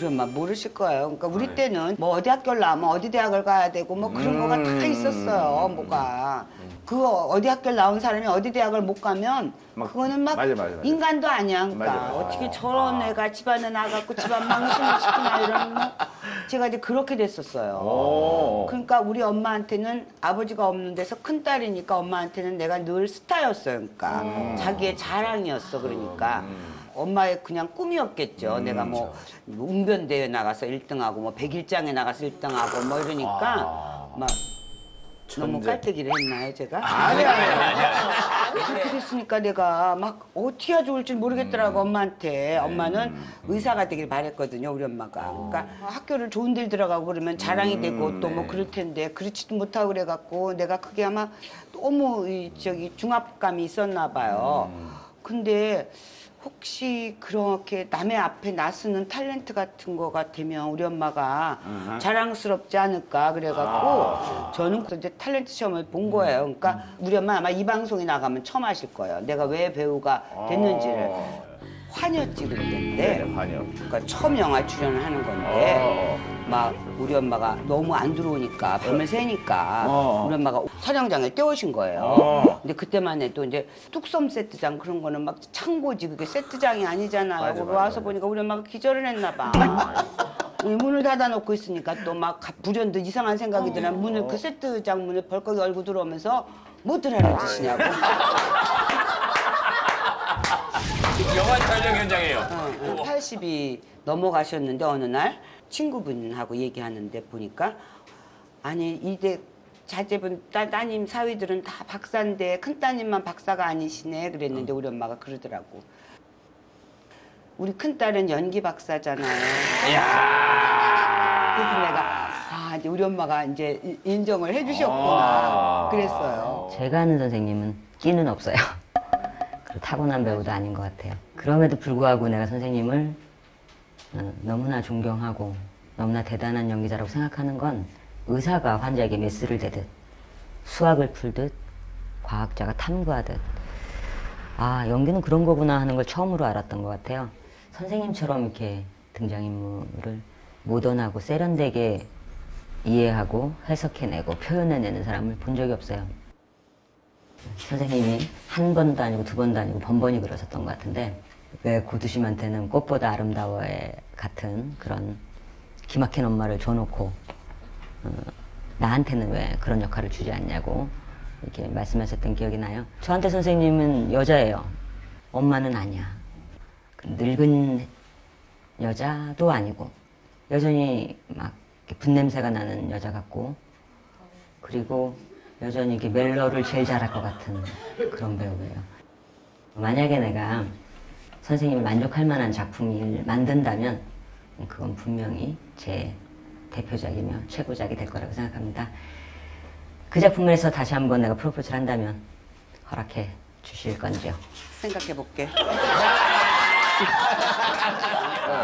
우리 엄마 모르실 거예요. 그러니까 우리 때는 뭐 어디 학교를 나오면 어디 대학을 가야 되고 뭐 그런 거가 다 있었어요. 뭐가. 그 어디 학교를 나온 사람이 어디 대학을 못 가면 그거는 막 맞아. 인간도 아니야. 그러니까 맞아. 어떻게 저런 애가 집안에 나가고 집안 망신을 시키나 이런 뭐 제가 이제 그렇게 됐었어요. 그러니까 우리 엄마한테는 아버지가 없는 데서 큰딸이니까 엄마한테는 내가 늘 스타였어요. 그러니까 자기의 자랑이었어. 그러니까 엄마의 그냥 꿈이었겠죠. 내가 뭐 웅변대회 나가서 1등하고 뭐 백일장에 나가서 1등하고 뭐 이러니까 막 너무 깔때기를 했나요, 제가? 아니. 그렇게 됐으니까 내가 막 어떻게 해야 좋을지 모르겠더라고, 엄마한테. 엄마는 의사가 되길 바랬거든요, 우리 엄마가. 그러니까 학교를 좋은 데를 들어가고 그러면 자랑이 되고 또 뭐 그럴 텐데 그렇지도 못하고 그래갖고 내가 그게 아마 너무 중압감이 있었나 봐요. 근데 혹시 그렇게 남의 앞에 나서는 탤런트 같은 거가 되면 우리 엄마가 자랑스럽지 않을까 그래갖고 저는 이제 탤런트 시험을 본 거예요. 그러니까 우리 엄마 아마 이 방송에 나가면 처음 아실 거예요. 내가 왜 배우가 됐는지를. 환여 찍을 때인데 환여. 그러니까 처음 영화 출연을 하는 건데 막 우리 엄마가 너무 안 들어오니까 밤을 새니까 우리 엄마가 촬영장에 떼오신 거예요. 근데 그때만 해도 이제 뚝섬 세트장 그런 거는 막 창고지 그게 세트장이 아니잖아요. 맞아. 와서 보니까 우리 엄마가 기절을 했나 봐. 문을 닫아놓고 있으니까 또 막 불현듯 이상한 생각이 드나 문을 그 세트장 문을 벌컥 열고 들어오면서 뭐들 하는 짓이냐고. 영화 촬영 현장이에요. 80이 넘어가셨는데 어느 날 친구분하고 얘기하는데 보니까 아니 이대 자제분 따님 사위들은 다 박사인데 큰따님만 박사가 아니시네 그랬는데 우리 엄마가 그러더라고. 우리 큰딸은 연기 박사잖아요. 그래서 내가 이제 우리 엄마가 이제 인정을 해주셨구나 그랬어요. 제가 아는 선생님은 끼는 없어요. 타고난 배우도 아닌 것 같아요. 그럼에도 불구하고 내가 선생님을 너무나 존경하고 너무나 대단한 연기자라고 생각하는 건 의사가 환자에게 메스를 대듯 수학을 풀듯 과학자가 탐구하듯 아 연기는 그런 거구나 하는 걸 처음으로 알았던 것 같아요. 선생님처럼 이렇게 등장인물을 모던하고 세련되게 이해하고 해석해내고 표현해내는 사람을 본 적이 없어요. 선생님이 한 번도 아니고 두 번도 아니고 번번이 그러셨던 것 같은데 왜 고두심한테는 꽃보다 아름다워에 같은 그런 기막힌 엄마를 줘놓고 나한테는 왜 그런 역할을 주지 않냐고 이렇게 말씀하셨던 기억이 나요. 저한테 선생님은 여자예요. 엄마는 아니야. 늙은 여자도 아니고 여전히 막 분냄새가 나는 여자 같고 그리고 여전히 이렇게 멜로를 제일 잘할 것 같은 그런 배우예요. 만약에 내가 선생님이 만족할 만한 작품을 만든다면 그건 분명히 제 대표작이며 최고작이 될 거라고 생각합니다. 그 작품에서 다시 한번 내가 프로포즈를 한다면 허락해 주실 건지요? 생각해 볼게.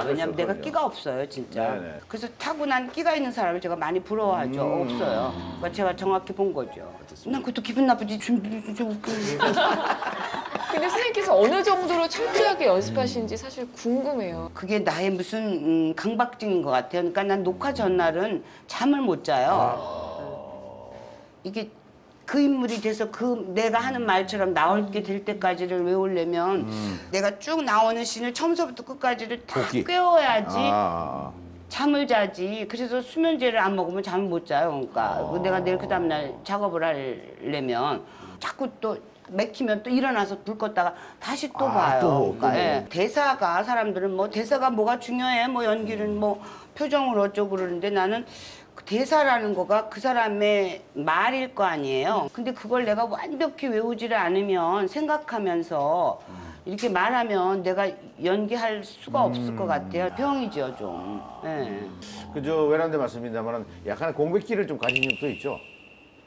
왜냐면 내가 끼가 없어요, 진짜. 네네. 그래서 타고난 끼가 있는 사람을 제가 많이 부러워하죠. 없어요. 그러니까 제가 정확히 본 거죠. 난 그것도 기분 나쁘지. 좀 웃기고. 근데 선생님께서 어느 정도로 철저하게 연습하시는지 사실 궁금해요. 그게 나의 무슨 강박증인 것 같아요. 그러니까 난 녹화 전날은 잠을 못 자요. 이게 그 인물이 돼서 내가 하는 말처럼 나올게 될 때까지를 외우려면 내가 쭉 나오는 씬을 처음서부터 끝까지를 다 꿰어야지 잠을 자지. 그래서 수면제를 안 먹으면 잠을 못 자요. 그러니까 내가 내일 그 다음날 작업을 하려면 자꾸 또 맥히면 또 일어나서 불 껐다가 다시 또 봐요. 그러니까, 예. 대사가 사람들은 뭐 대사가 뭐가 중요해? 뭐 연기는 뭐 표정을 어쩌고 그러는데 나는 대사라는 거가 그 사람의 말일 거 아니에요. 근데 그걸 내가 완벽히 외우지를 않으면 생각하면서 이렇게 말하면 내가 연기할 수가 없을 것 같아요. 병이죠, 좀. 네. 그저 외람돼 말씀입니다만 약간의 공백기를 좀 가진 적도 있죠?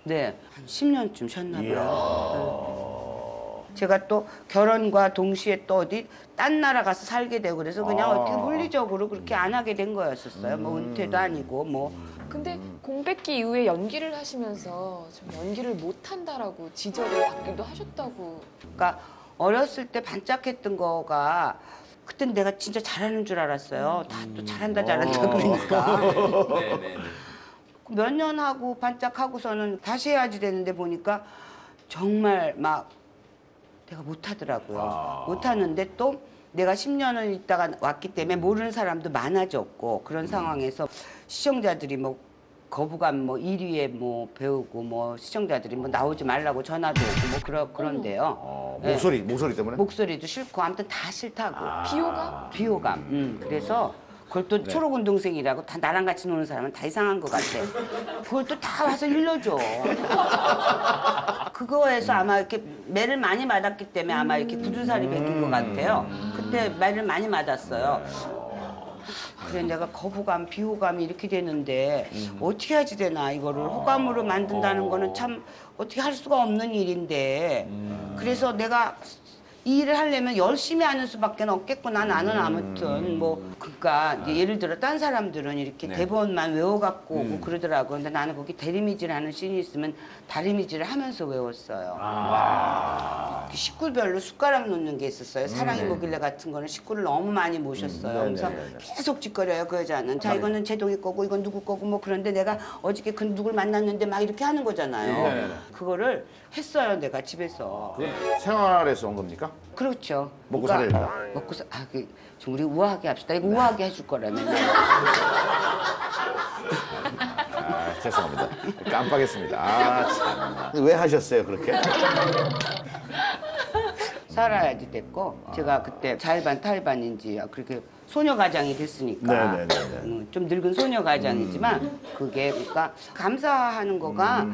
네, 한 10년쯤 쉬었나 봐요. 제가 또 결혼과 동시에 또 어디 딴 나라 가서 살게 되고 그래서 그냥 어떻게 물리적으로 그렇게 안 하게 된 거였었어요. 뭐 은퇴도 아니고 뭐. 근데 공백기 이후에 연기를 하시면서 좀 연기를 못한다라고 지적을 받기도 하셨다고. 그러니까 어렸을 때 반짝했던 거가 그땐 내가 진짜 잘하는 줄 알았어요. 다 또 잘한다 그러니까. 네네. 몇 년 하고 반짝하고서는 다시 해야지 되는데 보니까 정말 막 내가 못하더라고요. 못하는데 또 내가 10년을 있다가 왔기 때문에 모르는 사람도 많아졌고 그런 상황에서 시청자들이 뭐 거부감 뭐 1위에 뭐 배우고 뭐 시청자들이 뭐 나오지 말라고 전화도 오고 뭐 그런데요. 네. 목소리 때문에? 목소리도 싫고 아무튼 다 싫다고. 비호감? 비호감. 그래서 그걸 또 초록운동생이라고 다 나랑 같이 노는 사람은 다 이상한 것 같아. 그걸 또 다 와서 일러줘. 그거에서 아마 이렇게 매를 많이 맞았기 때문에 아마 이렇게 굳은살이 배긴 것 같아요. 그때 매를 많이 맞았어요. 그래 내가 거부감, 비호감이 이렇게 되는데 어떻게 하지 되나 이거를 호감으로 만든다는 거는 참 어떻게 할 수가 없는 일인데 그래서 내가 이 일을 하려면 열심히 하는 수밖에 없겠구나. 나는 아무튼 뭐 그러니까 이제 예를 들어 딴 사람들은 이렇게 대본만 외워갖고 오고 그러더라고. 근데 나는 거기 대리미질하는 씬이 있으면 다리미질을 하면서 외웠어요. 식구별로 숟가락 놓는 게 있었어요. 사랑이 뭐길래 같은 거는 식구를 너무 많이 모셨어요. 그래서 계속 짓거려요 그 여자는. 자 이거는 제동이 거고 이건 누구 거고 뭐 그런데 내가 어저께 그 누굴 만났는데 막 이렇게 하는 거잖아요. 그거를 했어요 내가 집에서. 생활에서 온 겁니까? 그렇죠. 먹고 그러니까 살려니까? 먹고 사. 좀 우리 우아하게 합시다. 이거 우아하게 해줄 거라면. 죄송합니다. 깜빡했습니다. 참. 왜 하셨어요 그렇게? 살아야지 됐고 제가 그때 자일반 타일반인지 그렇게 소녀 가장이 됐으니까 좀 늙은 소녀 가장이지만 그게 그러니까 감사하는 거가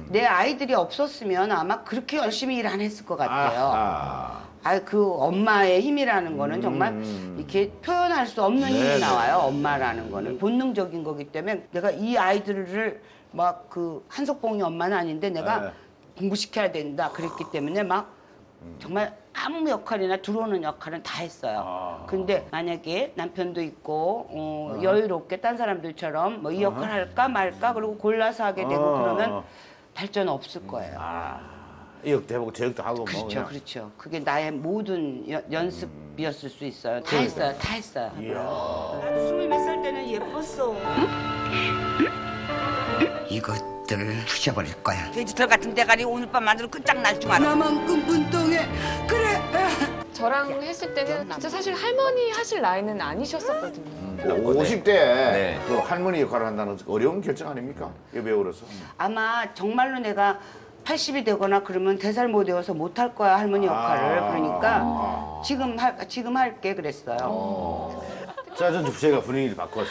내 아이들이 없었으면 아마 그렇게 열심히 일 안 했을 것 같아요. 그 엄마의 힘이라는 거는 정말 이렇게 표현할 수 없는 힘이 나와요. 엄마라는 거는 본능적인 거기 때문에 내가 이 아이들을 막 그 한석봉이 엄마는 아닌데 내가 공부시켜야 된다 그랬기 때문에 막 정말 아무 역할이나 들어오는 역할은 다 했어요. 근데 만약에 남편도 있고 여유롭게 딴 사람들처럼 뭐 이 역할 할까 말까 그리고 골라서 하게 되고 그러면 발전 없을 거예요. 이 역도 해보고 저 역도 하고 뭐 그렇죠, 그냥. 그렇죠. 그게 나의 모든 연습이었을 수 있어요. 다 했어요, 다 했어요. 20몇 살 때는 예뻤어. 이것들 부셔버릴 거야. 돼지털 같은 대가리 오늘 밤 만들어 끝장날 줄 알아. 나만큼 분통해. 그래. 저랑 했을 때는 진짜 사실 할머니 하실 나이는 아니셨었거든요. 50대에 그 할머니 역할을 한다는 어려운 결정 아닙니까? 여배우로서. 아마 정말로 내가 80이 되거나 그러면 대사를 못 외워서 못 할 거야 할머니 역할을. 그러니까 지금 할게 그랬어요. 자, 좀 제가 분위기를 바꿔서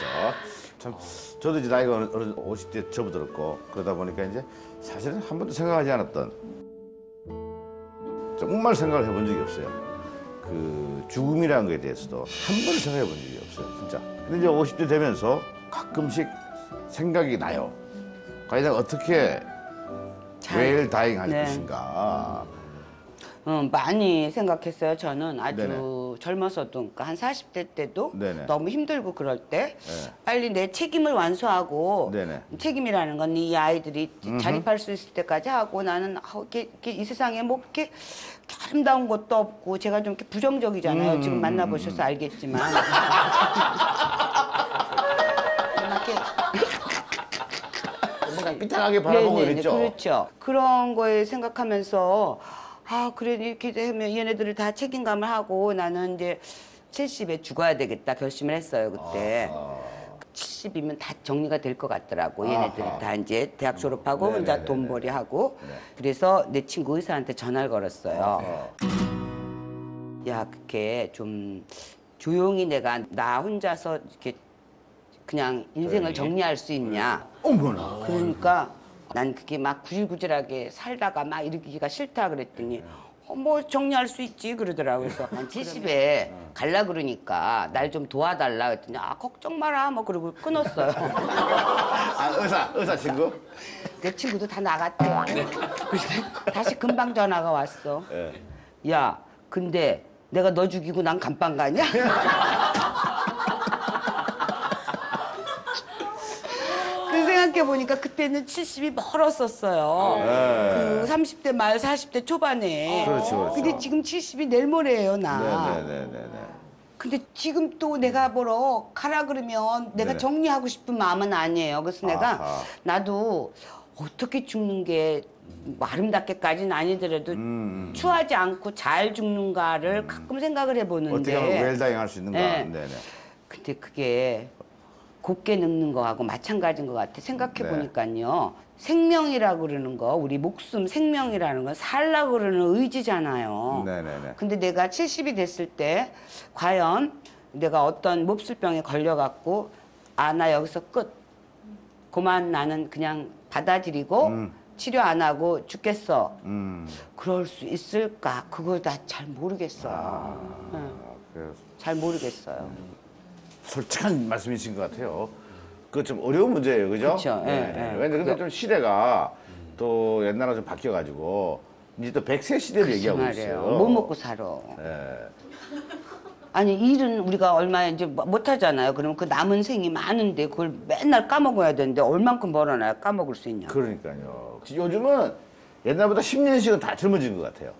참 저도 이제 나이가 어느 50대 접어들었고 그러다 보니까 이제 사실은 한 번도 생각하지 않았던 정말 생각을 해본 적이 없어요. 그 죽음이라는 거에 대해서도 한 번도 생각해 본 적이 없어요, 진짜. 근데 이제 50대 되면서 가끔씩 생각이 나요. 과연 내가 어떻게 웰 다잉 할 것인가. 많이 생각했어요. 저는 아주 젊었어도 그러니까 한 40대 때도 너무 힘들고 그럴 때 빨리 내 책임을 완수하고 책임이라는 건 이 아이들이 자립할 수 있을 때까지 하고 나는 이렇게 이 세상에 뭐 이렇게 아름다운 것도 없고 제가 좀 이렇게 부정적이잖아요. 지금 만나보셔서 알겠지만. 뭔가 삐딱하게 바라보고 그랬죠. 그렇죠. 그런 거에 생각하면서 그래 이렇게 되면 얘네들을 다 책임감을 하고 나는 이제 70에 죽어야 되겠다 결심을 했어요 그때. 70이면 다 정리가 될 것 같더라고. 얘네들이 다 이제 대학 졸업하고 혼자 돈벌이 하고. 그래서 내 친구 의사한테 전화를 걸었어요. 야, 그렇게 좀 조용히 내가 나 혼자서 이렇게 그냥 인생을 정리할 수 있냐. 어머나. 그러니까 난 그게 막 구질구질하게 살다가 막 이러기가 싫다 그랬더니 뭐 정리할 수 있지 그러더라고요. 그래서 한 70에 갈라 그러니까 날 좀 도와달라 그랬더니 걱정 마라 뭐 그러고 끊었어요. 의사 친구? 내 친구도 다 나갔대요. 그래서 다시 금방 전화가 왔어. 야, 근데 내가 너 죽이고 난 감방 가냐? 생각해보니까 그때는 70이 멀었었어요. 그 30대 말 40대 초반에. 그렇죠. 근데 지금 70이 내일 모레예요, 나. 네네네네. 근데 지금 또 내가 보러 가라 그러면 내가 네네. 정리하고 싶은 마음은 아니에요. 그래서 내가 아하. 나도 어떻게 죽는 게 뭐 아름답게까지는 아니더라도 추하지 않고 잘 죽는가를 가끔 생각을 해보는데 어떻게 하면 웰다잉 할 수 있는가. 네. 네네. 근데 그게 곱게 늙는 거하고 마찬가지인 것 같아. 생각해 네. 보니까요. 생명이라고 그러는 거, 우리 목숨 생명이라는 건 살라고 그러는 의지잖아요. 네네네. 근데 내가 70이 됐을 때 과연 내가 어떤 몹쓸병에 걸려갖고 아, 나 여기서 끝. 그만 나는 그냥 받아들이고 치료 안 하고 죽겠어. 그럴 수 있을까? 그걸 다 잘 모르겠어요. 응, 그래서 잘 모르겠어요. 솔직한 말씀이신 것 같아요. 그거 좀 어려운 문제예요, 그죠? 그쵸, 예, 예. 왜냐면 근데 좀 시대가 또 옛날하고 좀 바뀌어가지고 이제 또 100세 시대를 얘기하고 말이에요. 있어요. 뭐 먹고 살아. 예. 아니 일은 우리가 얼마 이제 못 하잖아요. 그러면 그 남은 생이 많은데 그걸 맨날 까먹어야 되는데 얼만큼 벌어놔야 까먹을 수 있냐. 그러니까요. 요즘은 옛날보다 10년씩은 다 젊어진 것 같아요.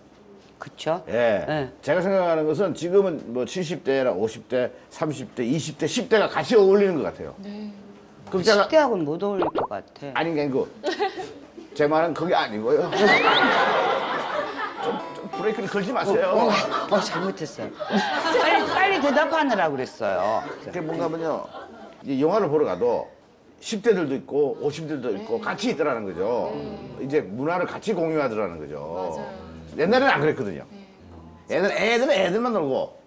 그쵸? 예. 예. 제가 생각하는 것은 지금은 뭐 70대나 50대, 30대, 20대, 10대가 같이 어울리는 것 같아요. 네. 그럼 제가 10대하고는 못 어울릴 것 같아. 아니 그 제 말은 그게 아니고요. 좀 브레이크를 걸지 마세요. 잘못했어요. 빨리 대답하느라고 그랬어요. 그게 뭔가 하면요. 이 영화를 보러 가도 10대들도 있고 50대들도 있고 같이 있더라는 거죠. 이제 문화를 같이 공유하더라는 거죠. 맞아요. 옛날에는 안 그랬거든요. 애들은 애들만 놀고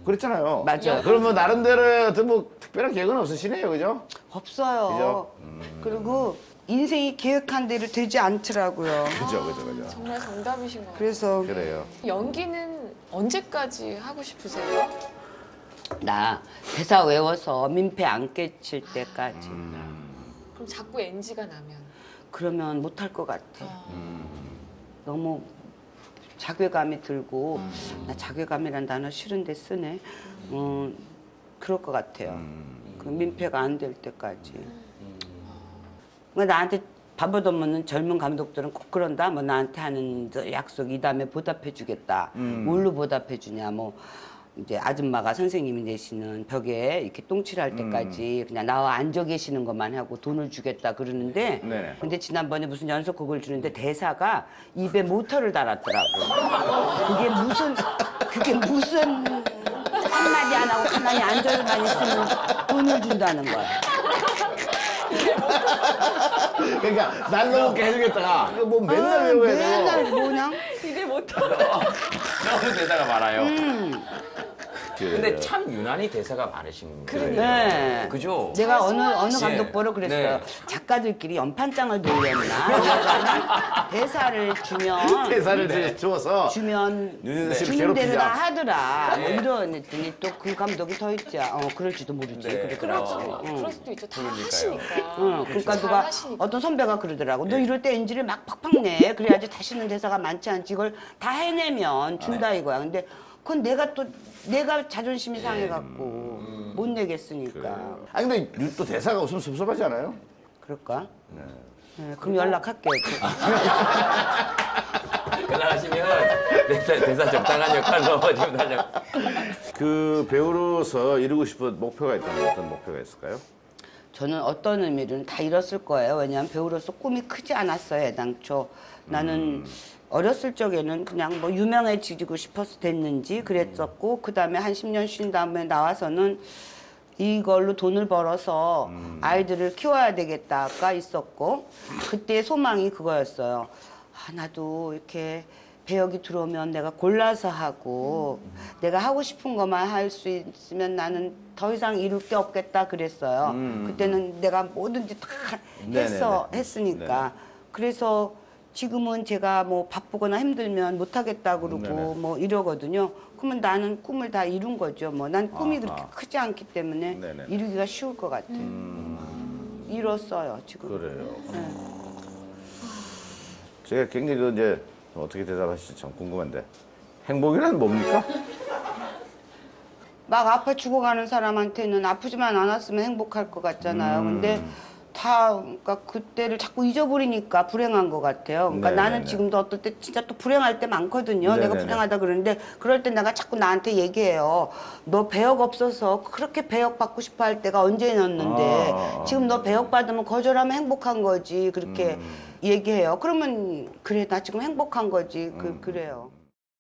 그랬잖아요. 맞아요. 그럼 뭐 나름대로 어떤 뭐 특별한 계획은 없으시네요, 그죠? 없어요. 그죠? 그리고 인생이 계획한 대로 되지 않더라고요. 그죠. 정말 정답이신 것 같아요. 그래서 그래요. 연기는 언제까지 하고 싶으세요? 나 대사 외워서 민폐 안 끼칠 때까지. 그럼 자꾸 NG가 나면 그러면 못할 것 같아. 너무 자괴감이 들고 나 자괴감이란 단어 싫은데 쓰네. 그럴 것 같아요. 그 민폐가 안 될 때까지. 나한테 밥 얻어먹는 젊은 감독들은 꼭 그런다. 뭐 나한테 하는 저 약속 이 다음에 보답해 주겠다. 뭘로 보답해 주냐. 뭐 이제 아줌마가 선생님이 내시는 벽에 이렇게 똥칠할 때까지 그냥 나와 앉아 계시는 것만 하고 돈을 주겠다 그러는데 네네. 근데 지난번에 무슨 연속극을 주는데 대사가 입에 모터를 달았더라고. 그게 무슨 한마디 안 하고 가만히 앉아만 있으면 돈을 준다는 거야. 그러니까 날 넘게 해주겠다가 이거 뭐 맨날 외워야 돼요. 맨날 뭐냐? 이게 못하 너무 대사가 많아요. 근데 그래요. 참 유난히 대사가 많으신 분이에요. 네. 그죠? 내가 어느 소화하시- 감독 보러 그랬어요. 네. 작가들끼리 연판장을 돌렸나? 그러니까는 대사를 주면 대사를 주어서 주면 윤여정 씨를 주는 대로 괴롭히자. 다 하더라. 뭐 이런 했더니 또 그 감독이 더 있지. 그럴지도 모르지. 네. 그러더라고. 그럴 수도 있죠. 다 그러니까요. 하시니까. 그러니까 잘 누가 하시니까. 어떤 선배가 그러더라고. 너 이럴 때 NG를 막 팍팍 내. 그래야지 다시는 대사가 많지 않지. 이걸 다 해내면 준다 이거야. 근데 그건 내가 자존심이 상해갖고 못 내겠으니까. 아니 근데 또 대사가 없으면 섭섭하지 않아요? 그럴까? 네, 그럼 연락할게요. 연락하시면 대사 적당한 역할로 지금 달려. 그 배우로서 이루고 싶은 목표가 있다면 어떤 목표가 있을까요? 저는 어떤 의미로는 다 이뤘을 거예요. 왜냐하면 배우로서 꿈이 크지 않았어요, 애당초. 나는 어렸을 적에는 그냥 뭐 유명해지고 싶어서 됐는지 그랬었고, 그 다음에 한 10년 쉰 다음에 나와서는 이걸로 돈을 벌어서 아이들을 키워야 되겠다가 있었고, 그때 소망이 그거였어요. 아, 나도 이렇게 배역이 들어오면 내가 골라서 하고 내가 하고 싶은 것만 할 수 있으면 나는 더 이상 이룰 게 없겠다 그랬어요. 그때는 내가 뭐든지 다 했으니까. 그래서 지금은 제가 뭐 바쁘거나 힘들면 못하겠다 그러고 네네. 뭐 이러거든요. 그러면 나는 꿈을 다 이룬 거죠. 뭐 난 꿈이 아하. 그렇게 크지 않기 때문에 네네. 이루기가 쉬울 것 같아요. 이뤘어요 지금. 그래요. 네. 제가 굉장히 그 이제 어떻게 대답하실지 참 궁금한데 행복이란 뭡니까? 막 아파 죽어가는 사람한테는 아프지만 않았으면 행복할 것 같잖아요. 근데 다 그러니까 그때를 자꾸 잊어버리니까 불행한 것 같아요. 그러니까 네네네. 나는 지금도 어떨 때 진짜 또 불행할 때 많거든요. 내가 네네네. 불행하다 그러는데 그럴 때 내가 자꾸 나한테 얘기해요. 너 배역 없어서 그렇게 배역 받고 싶어 할 때가 언제였는데 지금 너 배역 받으면 거절하면 행복한 거지. 그렇게 얘기해요. 그러면 그래 나 지금 행복한 거지. 그래요.